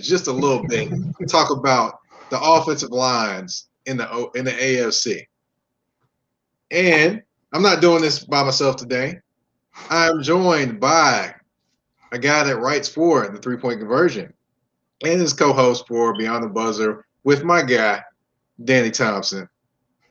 just a little bit, talk about the offensive lines in the AFC. And I'm not doing this by myself today. I'm joined by a guy that writes for the 3-point conversion and his co-host for Beyond the Buzzer with my guy, Danny Thompson.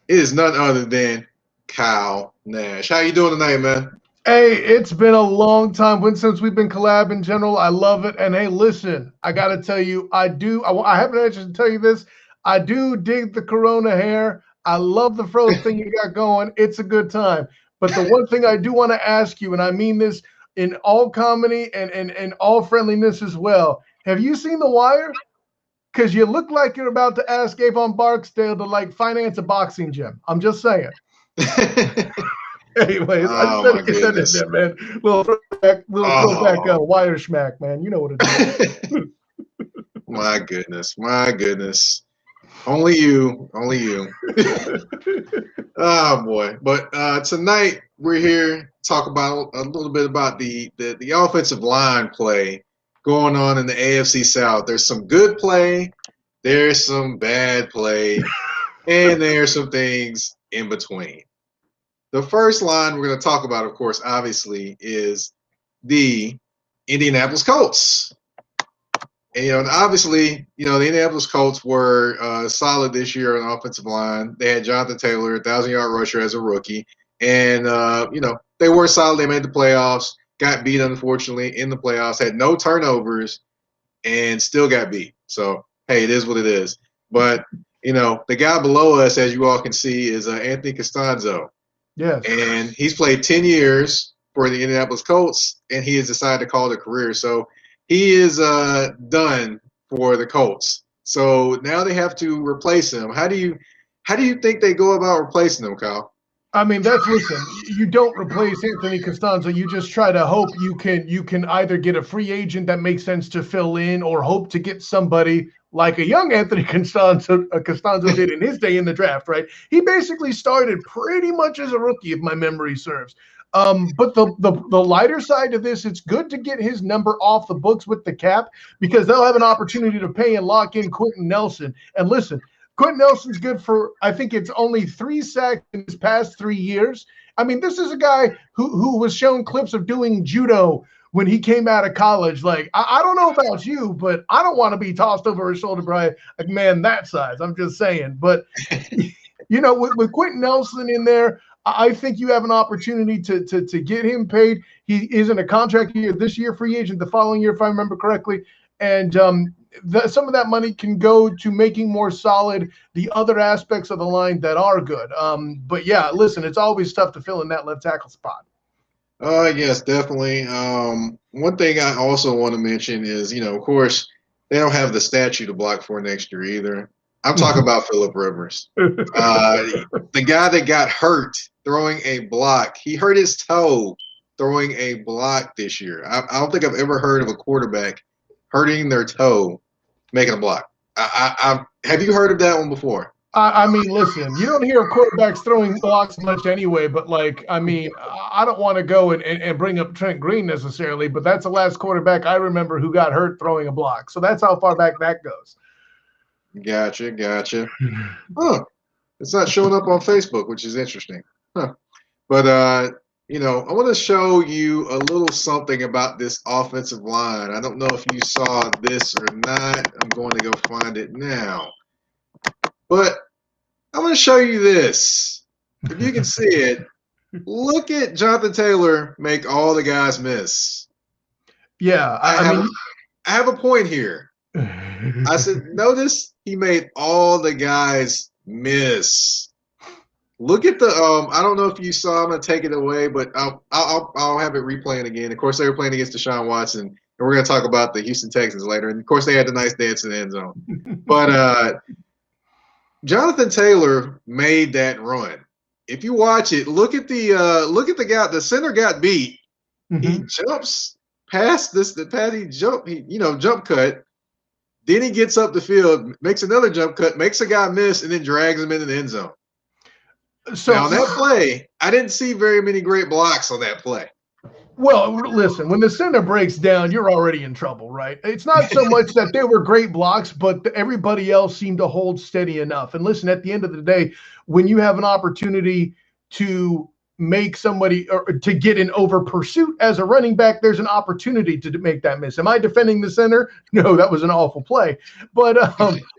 It is none other than Kyle Nash. How you doing tonight, man? Hey, it's been a long time since we've been collab in general. I love it. And hey, listen, I got to tell you, I haven't actually tell you this. I do dig the Corona hair. I love the fro thing you got going. It's a good time. But the one thing I do want to ask you, and I mean this in all comedy and all friendliness as well. Have you seen The Wire? Because you look like you're about to ask Avon Barksdale to finance a boxing gym. I'm just saying. Anyways, I just had to get that in there, man. Little throwback, wire schmack, man. You know what it is. My goodness. Only you. Oh boy. But tonight we're here to talk about a little bit about the offensive line play going on in the AFC South. There's some good play, there's some bad play, and there's some things in between. The first line we're going to talk about, of course, obviously, is the Indianapolis Colts. And, obviously, the Indianapolis Colts were solid this year on the offensive line. They had Jonathan Taylor, 1,000-yard rusher as a rookie. And, they were solid. They made the playoffs, got beat, unfortunately, in the playoffs, had no turnovers, and still got beat. So, hey, it is what it is. But, the guy below us, as you all can see, is Anthony Costanzo. Yes. And he's played 10 years for the Indianapolis Colts, and he has decided to call it a career. So he is done for the Colts. So now they have to replace him. How do you think they go about replacing him, Kyle? I mean, listen, you don't replace Anthony Costanzo. You just try to hope you can either get a free agent that makes sense to fill in, or hope to get somebody like a young Anthony Costanzo did in his day in the draft, right? He basically started pretty much as a rookie, if my memory serves. But the lighter side of this, it's good to get his number off the books with the cap, because they'll have an opportunity to pay and lock in Quentin Nelson. And listen, Quentin Nelson's good for, I think it's only 3 sacks in his past 3 years. I mean, this is a guy who was shown clips of doing judo when he came out of college. I don't know about you, but I don't want to be tossed over his shoulder by a man that size. I'm just saying. But, with Quentin Nelson in there, I think you have an opportunity to get him paid. He is in a contract year this year, free agent the following year, if I remember correctly. And some of that money can go to making more solid the other aspects of the line that are good. But, yeah, listen, it's always tough to fill in that left tackle spot. Yes, definitely. One thing I also want to mention is, of course, they don't have the statue to block for next year either. I'm talking about Phillip Rivers. The guy that got hurt throwing a block. He hurt his toe throwing a block this year. I don't think I've ever heard of a quarterback hurting their toe making a block. Have you heard of that one before? I mean, listen, you don't hear quarterbacks throwing blocks much anyway, but I don't want to go and bring up Trent Green necessarily, but that's the last quarterback I remember who got hurt throwing a block. So that's how far back that goes. Gotcha. Huh. It's not showing up on Facebook, which is interesting. Huh. But, I want to show you a little something about this offensive line. I don't know if you saw this or not. I'm going to go find it now. But I'm going to show you this. If you can see it, look at Jonathan Taylor make all the guys miss. Yeah, I have a point here. I said, notice he made all the guys miss. Look at the I don't know if you saw. I'm going to take it away, but I'll have it replaying again. Of course, they were playing against Deshaun Watson, and we're going to talk about the Houston Texans later. And of course, they had the nice dance in the end zone. But Jonathan Taylor made that run. If you watch it, look at the guy. The center got beat. Mm-hmm. He jumps past jump cut. Then he gets up the field, makes another jump cut, makes a guy miss, and then drags him into the end zone. So now on that play, I didn't see very many great blocks on that play. Well, listen, when the center breaks down, you're already in trouble, right? It's not so much that they were great blocks, but everybody else seemed to hold steady enough. And listen, at the end of the day, when you have an opportunity to make somebody or to get an over pursuit as a running back, there's an opportunity to make that miss. Am I defending the center? No, that was an awful play. But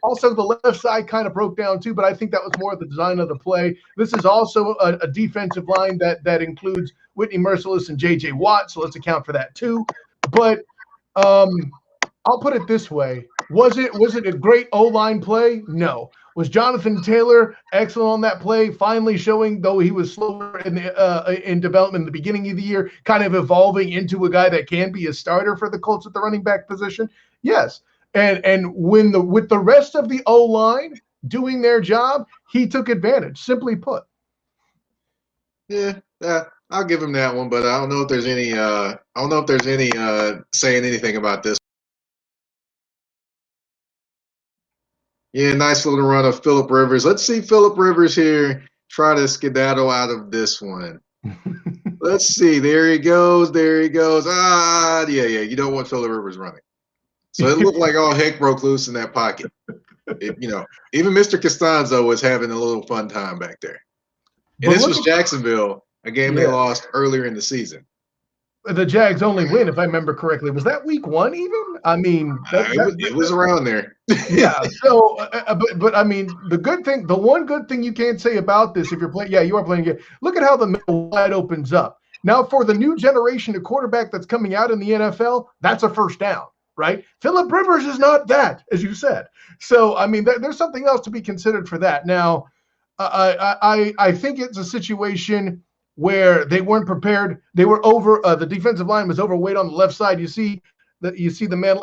also the left side kind of broke down too, but I think that was more of the design of the play. This is also a defensive line that includes Whitney Merciless and J.J. Watt, so let's account for that too. But I'll put it this way. Was it a great O-line play? No. Was Jonathan Taylor excellent on that play, finally showing, though he was slower in development in the beginning of the year, kind of evolving into a guy that can be a starter for the Colts at the running back position? Yes. And with the rest of the O-line doing their job, he took advantage, simply put. Yeah, I'll give him that one, but I don't know if there's any saying anything about this. Yeah, nice little run of Phillip Rivers. Let's see Phillip Rivers here try to skedaddle out of this one. Let's see. There he goes. Yeah. You don't want Phillip Rivers running. So it looked like all heck broke loose in that pocket. Even Mr. Costanzo was having a little fun time back there. And this was Jacksonville, a game they lost earlier in the season. The Jags only win, if I remember correctly. Was that week 1 even? I mean, it was around there. Yeah. So, but I mean, the one good thing you can't say about this, if you're playing, you are playing it. Look at how the middle wide opens up. Now, for the new generation of quarterback that's coming out in the NFL, that's a first down, right? Phillip Rivers is not that, as you said. So, I mean, there's something else to be considered for that. Now, I think it's a situation where they weren't prepared. They were over. The defensive line was overweight on the left side. You see the man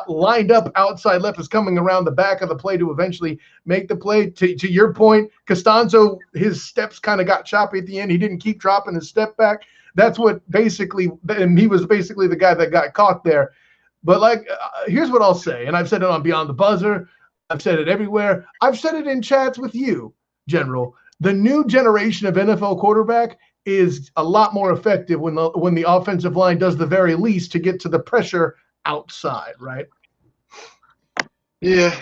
lined up outside left is coming around the back of the play to eventually make the play. To your point, Costanzo, his steps kind of got choppy at the end. He didn't keep dropping his step back. That's what and he was basically the guy that got caught there. But here's what I'll say, and I've said it on Beyond the Buzzer. I've said it everywhere. I've said it in chats with you, General. The new generation of NFL quarterback is a lot more effective when the offensive line does the very least to get to the pressure outside, right? Yeah,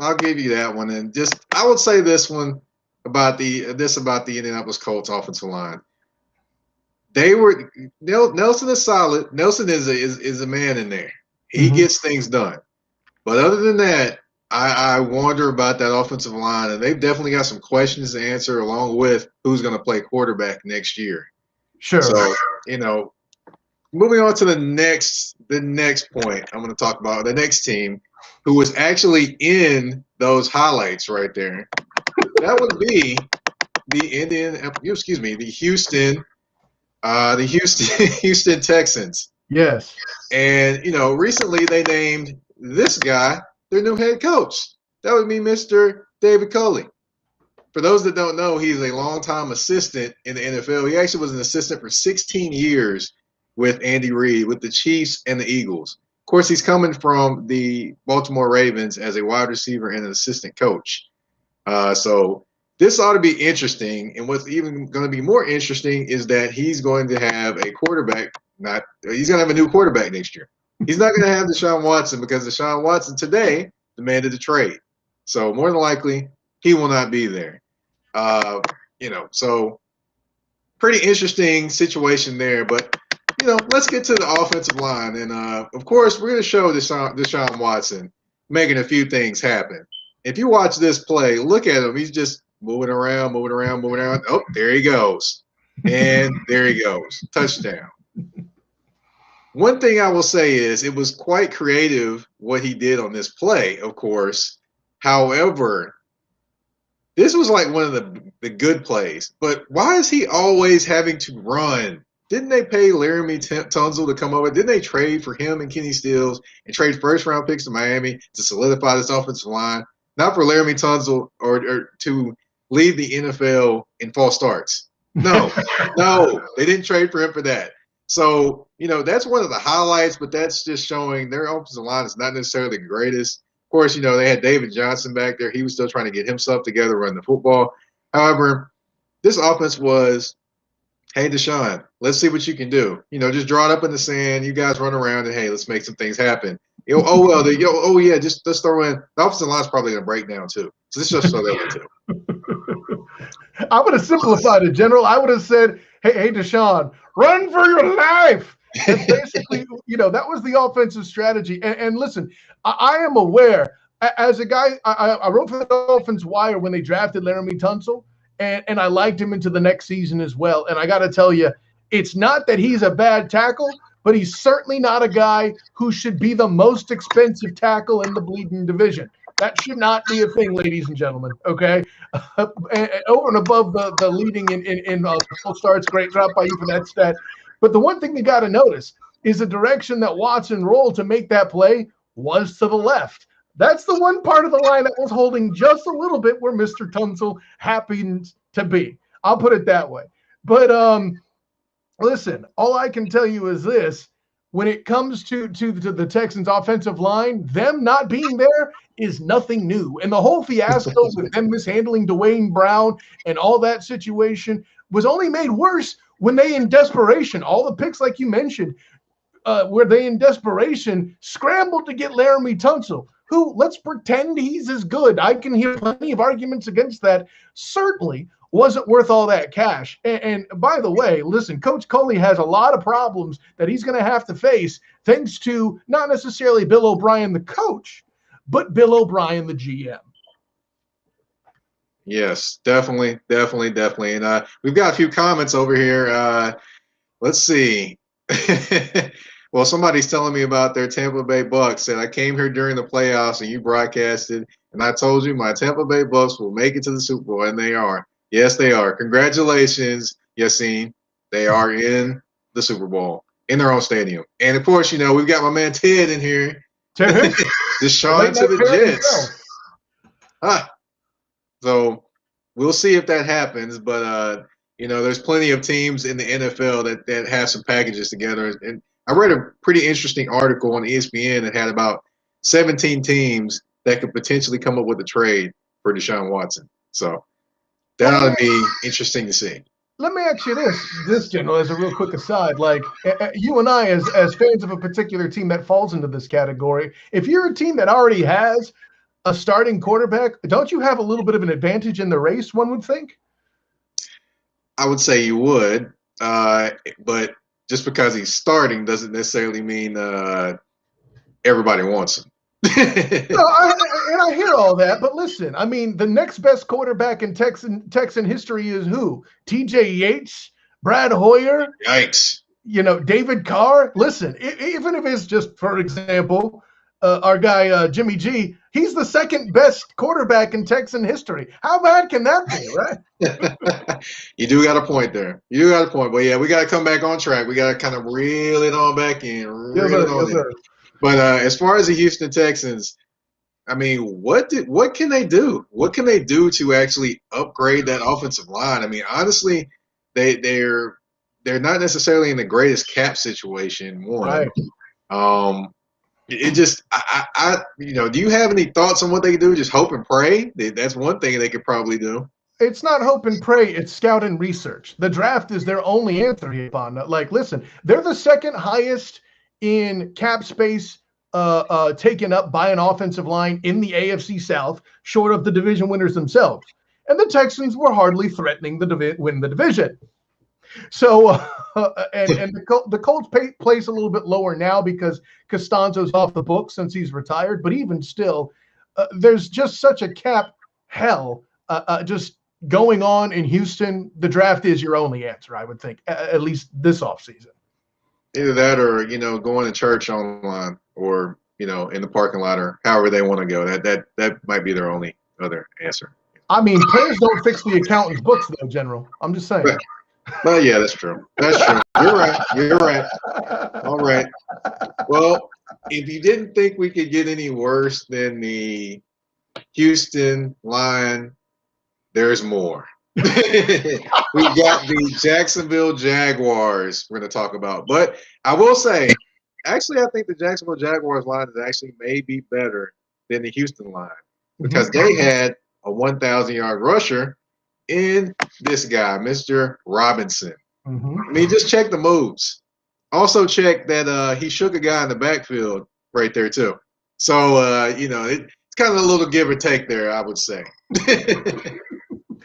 I'll give you that one. And I would say this one about the Indianapolis Colts offensive line. Nelson is solid. Nelson is a man in there. He gets things done. But other than that, I wonder about that offensive line, and they've definitely got some questions to answer, along with who's going to play quarterback next year. Sure. So, moving on to the next point, I'm going to talk about the next team who was actually in those highlights right there. That would be the Houston Texans. Yes. And recently they named this guy their new head coach. That would be Mr. David Culley. For those that don't know, he's a longtime assistant in the NFL. He actually was an assistant for 16 years with Andy Reid, with the Chiefs and the Eagles. Of course, he's coming from the Baltimore Ravens as a wide receiver and an assistant coach. So this ought to be interesting. And what's even going to be more interesting is that he's going to have a quarterback. He's going to have a new quarterback next year. He's not going to have Deshaun Watson because Deshaun Watson today demanded a trade. So more than likely, he will not be there. So pretty interesting situation there. But, let's get to the offensive line. And, of course, we're going to show Deshaun Watson making a few things happen. If you watch this play, look at him. He's just moving around. Oh, there he goes. And there he goes. Touchdown. One thing I will say is it was quite creative what he did on this play, of course. However, this was like one of the good plays. But why is he always having to run? Didn't they pay Laramie Tunsil to come over? Didn't they trade for him and Kenny Stills and trade first-round picks to Miami to solidify this offensive line? Not for Laramie Tunsil or to lead the NFL in false starts. No, they didn't trade for him for that. So, that's one of the highlights, but that's just showing their offensive line is not necessarily the greatest. Of course, they had David Johnson back there. He was still trying to get himself together, run the football. However, this offense was, hey, Deshaun, let's see what you can do. Just draw it up in the sand. You guys run around and hey, let's make some things happen. Oh well, oh yeah, just let's throw in the offensive line's probably gonna break down too. So this just so that way too. I would have simplified it, General. I would have said, hey, Deshaun, run for your life. And basically, that was the offensive strategy. And listen, I am aware, as a guy, I wrote for the Dolphins Wire when they drafted Laramie Tunsil, and I liked him into the next season as well. And I got to tell you, it's not that he's a bad tackle, but he's certainly not a guy who should be the most expensive tackle in the bleeding division. That should not be a thing, ladies and gentlemen, okay? Over and above the leading in full starts, great drop by you for that stat. But the one thing you got to notice is the direction that Watson rolled to make that play was to the left. That's the one part of the line that was holding just a little bit where Mr. Tunsil happened to be. I'll put it that way. But listen, all I can tell you is this. When it comes to the Texans' offensive line, them not being there is nothing new. And the whole fiasco with them mishandling Dwayne Brown and all that situation was only made worse when they, in desperation, all the picks like you mentioned, where they, in desperation, scrambled to get Laramie Tunsil, who, let's pretend he's as good. I can hear plenty of arguments against that. Certainly wasn't worth all that cash. And by the way, listen, Coach Coley has a lot of problems that he's going to have to face thanks to not necessarily Bill O'Brien, the coach, but Bill O'Brien, the GM. Yes, definitely. And we've got a few comments over here. Let's see. Well, somebody's telling me about their Tampa Bay Bucks. Said, I came here during the playoffs and you broadcasted, and I told you my Tampa Bay Bucks will make it to the Super Bowl, and they are. Yes, they are. Congratulations, Yassine. They are in the Super Bowl in their own stadium. And, of course, we've got my man Ted in here. Deshaun to the Jets. So we'll see if that happens. But, there's plenty of teams in the NFL that have some packages together. And I read a pretty interesting article on ESPN that had about 17 teams that could potentially come up with a trade for Deshaun Watson. So that ought to be interesting to see. Let me ask you this, General, as a real quick aside. Like, you and I, as fans of a particular team that falls into this category, if you're a team that already has a starting quarterback, don't you have a little bit of an advantage in the race, one would think? I would say you would, but just because he's starting doesn't necessarily mean everybody wants him. I hear all that, but listen, I mean, the next best quarterback in Texan history is who? TJ Yates, Brad Hoyer, yikes, David Carr. Listen, even if it's just, for example, our guy Jimmy G, he's the second best quarterback in Texan history. How bad can that be, right? You do got a point there. But yeah, we got to come back on track. We got to kind of reel it on back in. But as far as the Houston Texans, I mean, what can they do? What can they do to actually upgrade that offensive line? I mean, honestly, they're not necessarily in the greatest cap situation. One, right. It just, do you have any thoughts on what they can do? Just hope and pray. That's one thing they could probably do. It's not hope and pray. It's scout and research. The draft is their only answer here, Bonda. Like, listen, they're the second highest in cap space taken up by an offensive line in the AFC South, short of the division winners themselves. And the Texans were hardly threatening to win the division. So, and the Colts place a little bit lower now because Costanzo's off the book since he's retired. But even still, there's just such a cap hell just going on in Houston. The draft is your only answer, I would think, at least this offseason. Either that or, going to church online or, in the parking lot or however they want to go. That might be their only other answer. I mean, prayers don't fix the accountant's books, though, General. I'm just saying. Well, yeah, that's true. You're right. All right. Well, if you didn't think we could get any worse than the Houston line, there's more. We got the Jacksonville Jaguars we're going to talk about. But I will say, actually, I think the Jacksonville Jaguars line is actually maybe better than the Houston line because they had a 1,000-yard rusher in this guy, Mr. Robinson. I mean, just check the moves. Also check that he shook a guy in the backfield right there too. So it's kind of a little give or take there, I would say.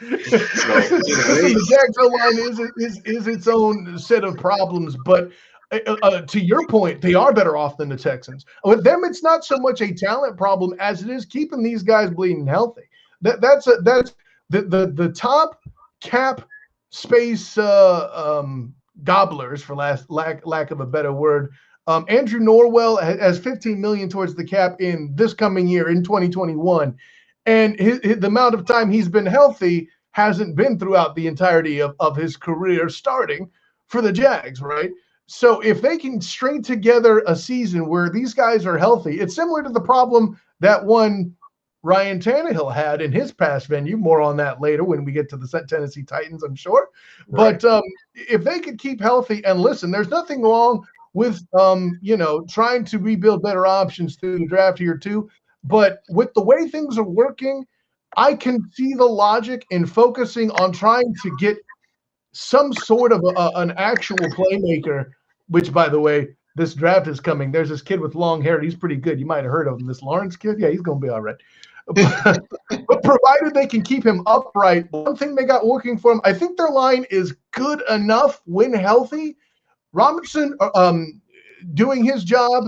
Listen, the Jags O-line is its own set of problems, but to your point, they are better off than the Texans. With them, it's not so much a talent problem as it is keeping these guys bleeding healthy. That's the top cap space gobblers, for lack of a better word. Andrew Norwell has $15 million towards the cap in this coming year in 2021, and the amount of time he's been healthy hasn't been throughout the entirety of his career starting for the Jags, right? So if they can string together a season where these guys are healthy, it's similar to the problem that one Ryan Tannehill had in his past venue. More on that later when we get to the Tennessee Titans, I'm sure. Right. But if they could keep healthy, and listen, there's nothing wrong with trying to rebuild better options through the draft here too. But with the way things are working, I can see the logic in focusing on trying to get some sort of an actual playmaker, which, by the way, this draft is coming. There's this kid with long hair. He's pretty good. You might have heard of him, this Lawrence kid. Yeah, he's going to be all right. But provided they can keep him upright, one thing they got working for him, I think their line is good enough when healthy. Robinson doing his job,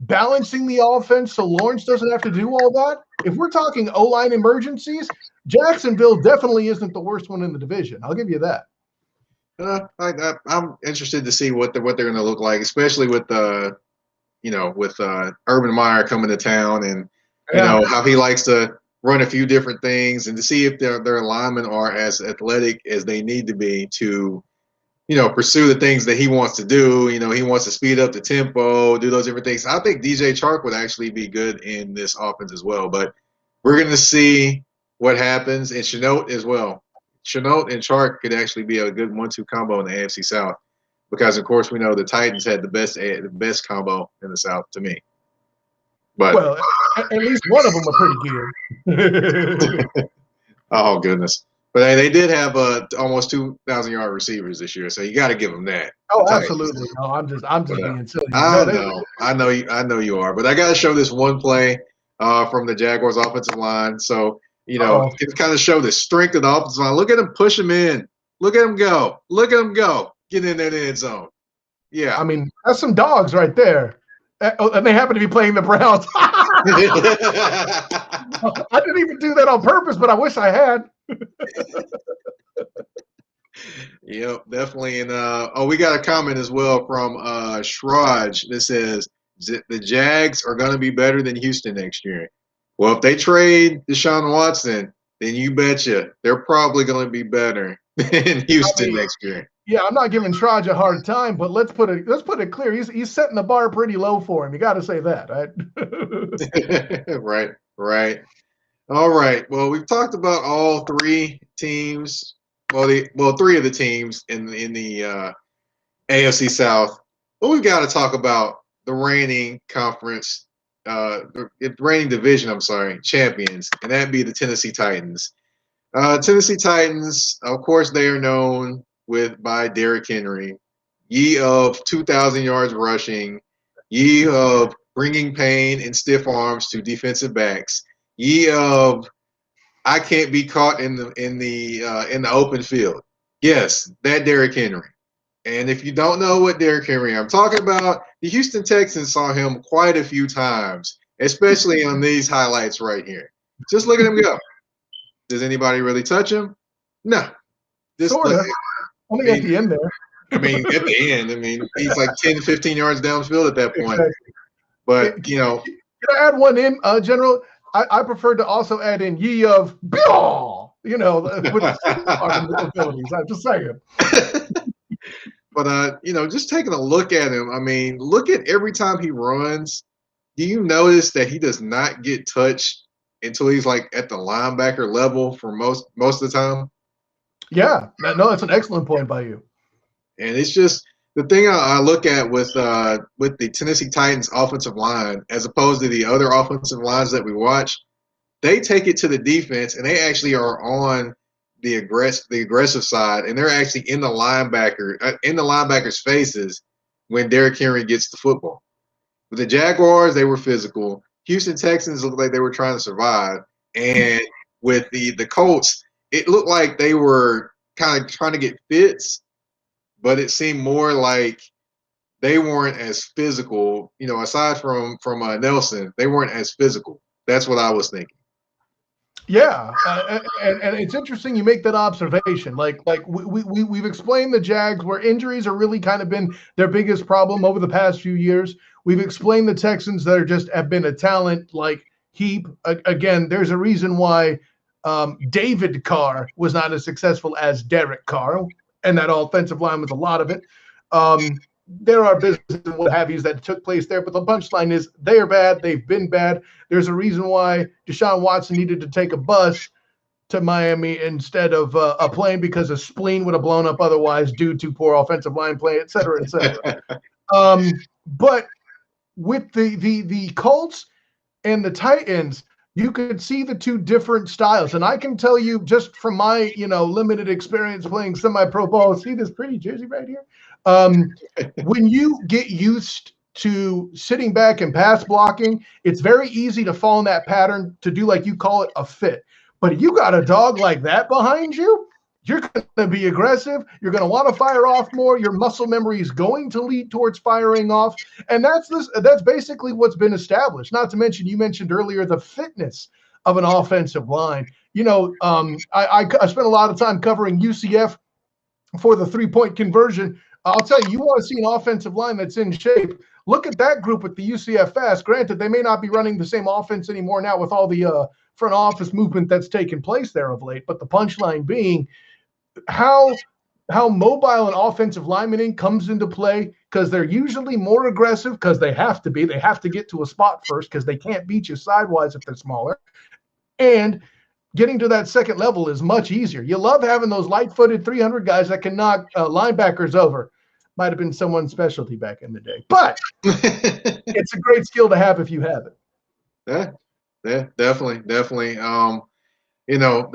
balancing the offense so Lawrence doesn't have to do all that. If we're talking O-line emergencies, Jacksonville definitely isn't the worst one in the division. I'll give you that. I'm interested to see what they're going to look like, especially with Urban Meyer coming to town, and how he likes to run a few different things, and to see if their linemen are as athletic as they need to be to pursue the things that he wants to do. He wants to speed up the tempo, do those different things. I think DJ Chark would actually be good in this offense as well, but we're going to see what happens, and Shenault as well. Shenault and Chark could actually be a good 1-2 combo in the AFC South, because of course we know the Titans had the best combo in the South to me. But at least one of them are pretty good. Oh goodness! But hey, they did have almost 2,000-yard receivers this year, so you got to give them that. Oh, absolutely. No, I'm just being silly. I know you are, but I got to show this one play from the Jaguars offensive line. So it kind of show the strength of the offensive line. Look at them push him in. Look at him go. Look at him go. Get in there in the end zone. Yeah. I mean, that's some dogs right there. And they happen to be playing the Browns. I didn't even do that on purpose, but I wish I had. Yep, definitely. And we got a comment as well from Shraj that says the Jags are going to be better than Houston next year. Well, if they trade Deshaun Watson, then you betcha they're probably going to be better than Houston next year. Yeah, I'm not giving Shraj a hard time, but let's put it clear. He's setting the bar pretty low for him. You got to say that, right? Right. All right. Well, we've talked about all three teams. Three of the teams in the AFC South. But we've got to talk about the reigning conference, the reigning division. Champions, and that'd be the Tennessee Titans. Tennessee Titans, of course, they are known by Derrick Henry, ye of 2,000 yards rushing, ye of bringing pain and stiff arms to defensive backs, ye of I can't be caught in the open field. Yes, that Derrick Henry. And if you don't know what Derrick Henry I'm talking about, the Houston Texans saw him quite a few times, especially on these highlights right here. Just look at him go. Does anybody really touch him? No. Sort of. Only at the end there. At the end. He's like 10, 15 yards downfield at that point. Exactly. But, Can I add one in, General? I prefer to also add in ye of Bill, with abilities. I'm just saying. But, just taking a look at him, look at every time he runs. Do you notice that he does not get touched until he's like at the linebacker level for most of the time? Yeah, no, that's an excellent point by you. And it's just the thing I look at with the Tennessee Titans offensive line, as opposed to the other offensive lines that we watch, they take it to the defense, and they actually are on the aggressive side, and they're actually in the linebackers' faces when Derrick Henry gets the football. With the Jaguars, they were physical. Houston Texans looked like they were trying to survive, and with the Colts, it looked like they were kind of trying to get fits, but it seemed more like they weren't as physical. Aside from Nelson, they weren't as physical. That's what I was thinking. Yeah, and it's interesting you make that observation. Like we've explained the Jags where injuries are really kind of been their biggest problem over the past few years. We've explained the Texans that are just have been a talent like heap. Again, there's a reason why David Carr was not as successful as Derek Carr, and that offensive line was a lot of it. There are businesses and what have yous that took place there, but the punchline is they are bad. They've been bad. There's a reason why Deshaun Watson needed to take a bus to Miami instead of a plane because a spleen would have blown up otherwise due to poor offensive line play, et cetera, et cetera. But with the Colts and the Titans, you could see the two different styles. And I can tell you just from my, limited experience playing semi-pro ball, see this pretty jersey right here? When you get used to sitting back and pass blocking, it's very easy to fall in that pattern to do, like you call it, a fit. But you got a dog like that behind you, you're going to be aggressive. You're going to want to fire off more. Your muscle memory is going to lead towards firing off. And that's basically what's been established. Not to mention, you mentioned earlier the fitness of an offensive line. I spent a lot of time covering UCF for the three-point conversion. I'll tell you, you want to see an offensive line that's in shape. Look at that group with the UCF Fast. Granted, they may not be running the same offense anymore now with all the front office movement that's taken place there of late. But the punchline being how mobile an offensive lineman comes into play, because they're usually more aggressive because they have to be. They have to get to a spot first because they can't beat you sidewise if they're smaller. And getting to that second level is much easier. You love having those light-footed 300 guys that can knock linebackers over. Might have been someone's specialty back in the day. But it's a great skill to have if you have it. Yeah, definitely. The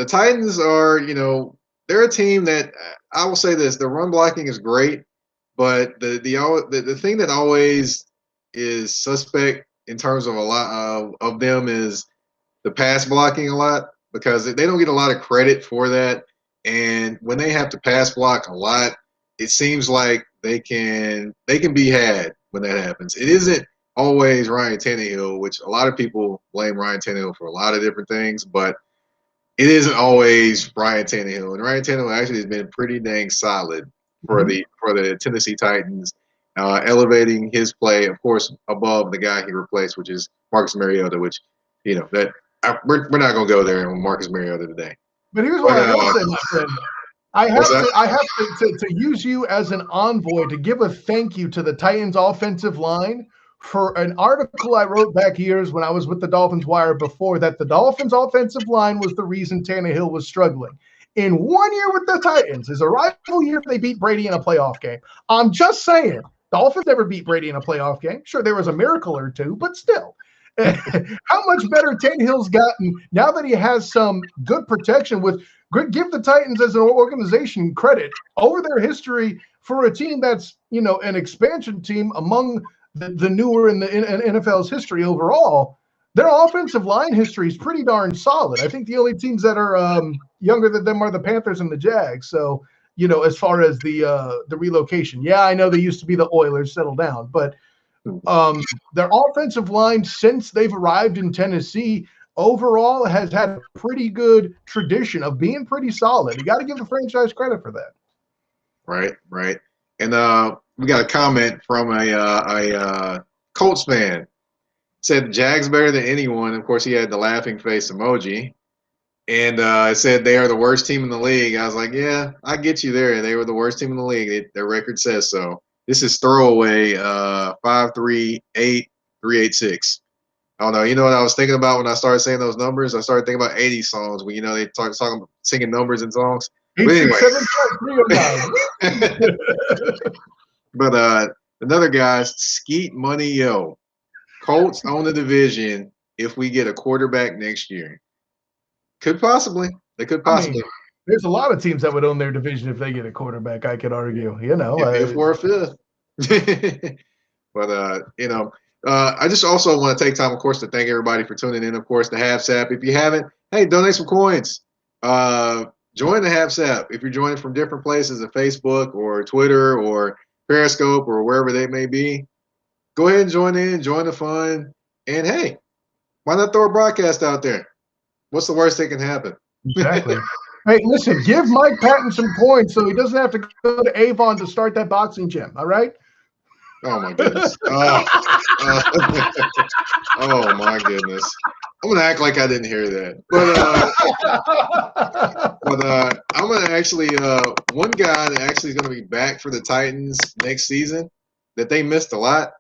Titans are, they're a team that I will say this: the run blocking is great, but the thing that always is suspect in terms of a lot of them is the pass blocking a lot, because they don't get a lot of credit for that. And when they have to pass block a lot, it seems like they can be had when that happens. It isn't always Ryan Tannehill, which a lot of people blame Ryan Tannehill for a lot of different things, but it isn't always Ryan Tannehill. And Ryan Tannehill actually has been pretty dang solid for the Tennessee Titans, elevating his play, of course, above the guy he replaced, which is Marcus Mariota, which, we're not going to go there on Marcus Mariota today. But here's what I will say, my friend. I have to use you as an envoy to give a thank you to the Titans offensive line for an article I wrote back years when I was with the Dolphins Wire before, that the Dolphins offensive line was the reason Tannehill was struggling. In 1 year with the Titans, his arrival year, they beat Brady in a playoff game. I'm just saying, Dolphins never beat Brady in a playoff game. Sure, there was a miracle or two, but still. How much better Tannehill's gotten now that he has some good protection with – give the Titans as an organization credit over their history for a team that's, an expansion team among the newer in the NFL's history overall. Their offensive line history is pretty darn solid. I think the only teams that are younger than them are the Panthers and the Jags. So, as far as the relocation, yeah, I know they used to be the Oilers, settle down, but their offensive line since they've arrived in Tennessee overall has had a pretty good tradition of being pretty solid. You got to give the franchise credit for that. Right. And we got a comment from a Colts fan. Said Jags better than anyone. Of course, he had the laughing face emoji. And it said they are the worst team in the league. I was like, yeah, I get you there. They were the worst team in the league. Their record says so. This is throwaway 538-386. I don't know. You know what I was thinking about when I started saying those numbers? I started thinking about 80 songs when, they talking singing numbers and songs. But anyway. But another guy's Skeet Money Yo. Colts own the division if we get a quarterback next year. Could possibly. They could possibly. There's a lot of teams that would own their division if they get a quarterback, I could argue. If we're a fifth. But I just also want to take time, of course, to thank everybody for tuning in. Of course, the HAPSAP. If you haven't, hey, donate some coins. Join the HAPSAP. If you're joining from different places, at Facebook or Twitter or Periscope or wherever they may be, go ahead and join in, join the fun, and hey, why not throw a broadcast out there? What's the worst that can happen? Exactly. Hey, listen, give Mike Patton some points so he doesn't have to go to Avon to start that boxing gym. All right. Oh my goodness. Oh my goodness. I'm gonna act like I didn't hear that. But I'm gonna actually one guy that actually is gonna be back for the Titans next season that they missed a lot.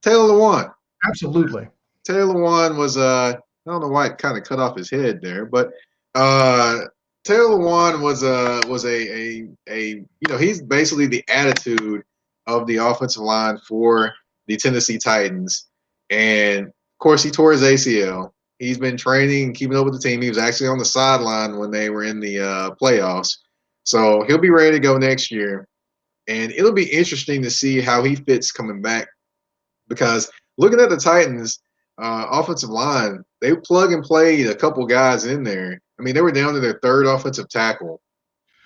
Taylor Lewan. Absolutely. Taylor Lewan was I don't know why it kind of cut off his head there, but Taylor Lewan was a he's basically the attitude of the offensive line for the Tennessee Titans. And, of course, he tore his ACL. He's been training and keeping up with the team. He was actually on the sideline when they were in the playoffs. So he'll be ready to go next year. And it'll be interesting to see how he fits coming back because looking at the Titans offensive line, they plug and played a couple guys in there. I mean, they were down to their third offensive tackle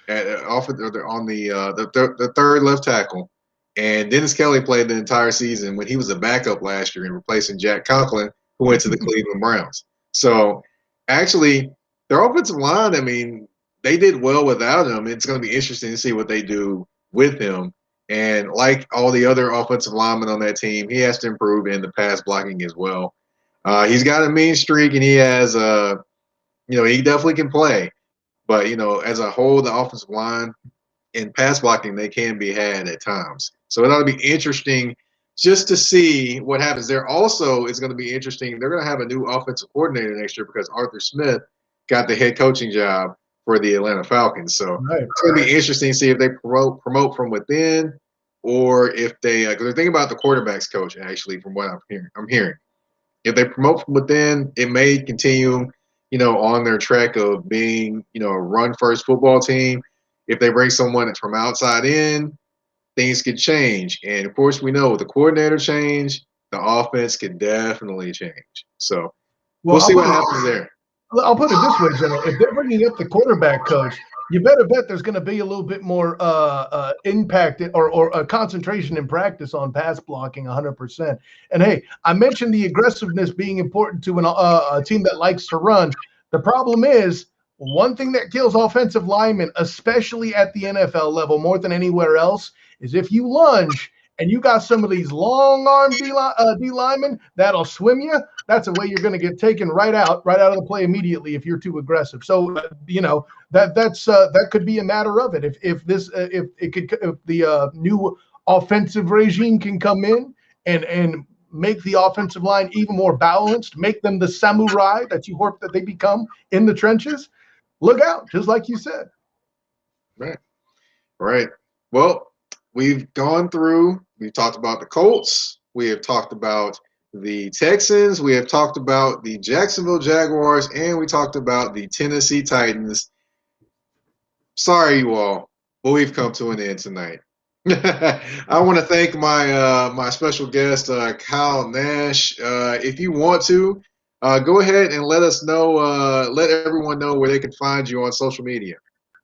on the third left tackle. And Dennis Kelly played the entire season when he was a backup last year and replacing Jack Conklin, who went to the Cleveland Browns. So, actually, their offensive line, I mean, they did well without him. It's going to be interesting to see what they do with him. And like all the other offensive linemen on that team, he has to improve in the pass blocking as well. He's got a mean streak, and he has, he definitely can play. But, as a whole, the offensive line in pass blocking, they can be had at times. So it ought to be interesting just to see what happens there. Also, it's going to be interesting. They're going to have a new offensive coordinator next year because Arthur Smith got the head coaching job for the Atlanta Falcons. So It's going to be interesting to see if they promote from within or if they because they're thinking about the quarterback's coach, actually, from what I'm hearing. If they promote from within, it may continue, on their track of being, a run-first football team. If they bring someone from outside in, things could change. And, of course, we know with the coordinator change, the offense could definitely change. So we'll see what happens there. I'll put it this way, General. If they're bringing up the quarterback coach, you better bet there's going to be a little bit more impact or a concentration in practice on pass blocking 100%. And, hey, I mentioned the aggressiveness being important to a team that likes to run. The problem is, one thing that kills offensive linemen, especially at the NFL level more than anywhere else, is if you lunge and you got some of these long-arm D linemen that'll swim you, that's a way you're going to get taken right out of the play immediately if you're too aggressive. So, that could be a matter of it. If the new offensive regime can come in and make the offensive line even more balanced, make them the samurai that you hope that they become in the trenches, look out, just like you said. Right. Well, we've talked about the Colts. We have talked about the Texans. We have talked about the Jacksonville Jaguars. And we talked about the Tennessee Titans. Sorry, you all, but we've come to an end tonight. I want to thank my special guest, Kyle Nash. If you want to, go ahead and let us know, let everyone know where they can find you on social media.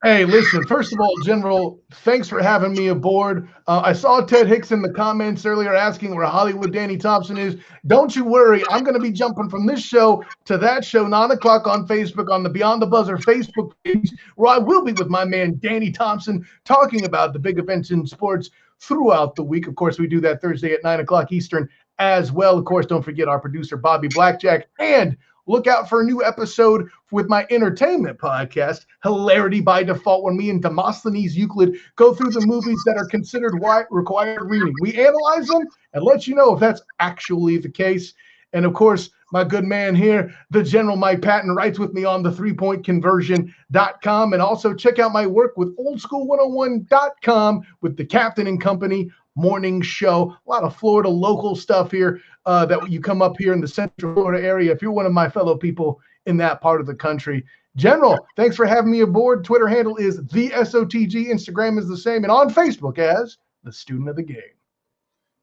Hey, listen, first of all, General, thanks for having me aboard. I saw Ted Hicks in the comments earlier asking where Hollywood Danny Thompson is. Don't you worry. I'm going to be jumping from this show to that show, 9 o'clock on Facebook, on the Beyond the Buzzer Facebook page, where I will be with my man Danny Thompson talking about the big events in sports throughout the week. Of course, we do that Thursday at 9 o'clock Eastern as well. Of course, don't forget our producer, Bobby Blackjack, and look out for a new episode with my entertainment podcast, Hilarity by Default, when me and Demosthenes Euclid go through the movies that are considered required reading. We analyze them and let you know if that's actually the case. And, of course, my good man here, the General Mike Patton, writes with me on the 3pointconversion.com. And also check out my work with oldschool101.com with the Captain and Company morning show. A lot of Florida local stuff here that you come up here in the Central Florida area. If you're one of my fellow people in that part of the country, General, thanks for having me aboard. Twitter handle is the SOTG. Instagram is the same, and on Facebook as the Student of the Game.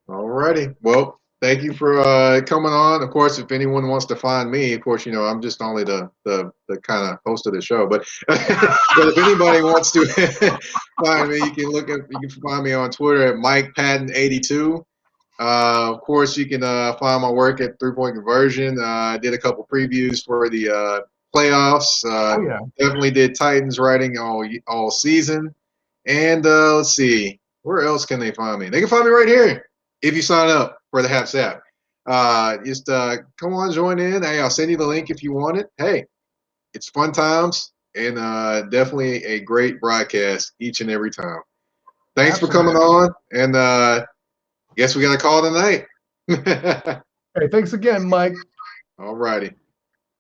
All righty. Well, thank you for coming on. Of course, if anyone wants to find me, of course, I'm just only the kind of host of the show. But but if anybody wants to find me, you can find me on Twitter at Mike Patton82. Of course, you can find my work at 3-Point Conversion. I did a couple previews for the playoffs. Definitely did Titans writing all season. And let's see, where else can they find me? They can find me right here if you sign up for the Haps app. Just come on, join in. Hey, I'll send you the link if you want it. Hey, it's fun times and definitely a great broadcast each and every time. Thanks for coming on, and guess we got to call it a night. Hey, thanks again, Mike. All righty.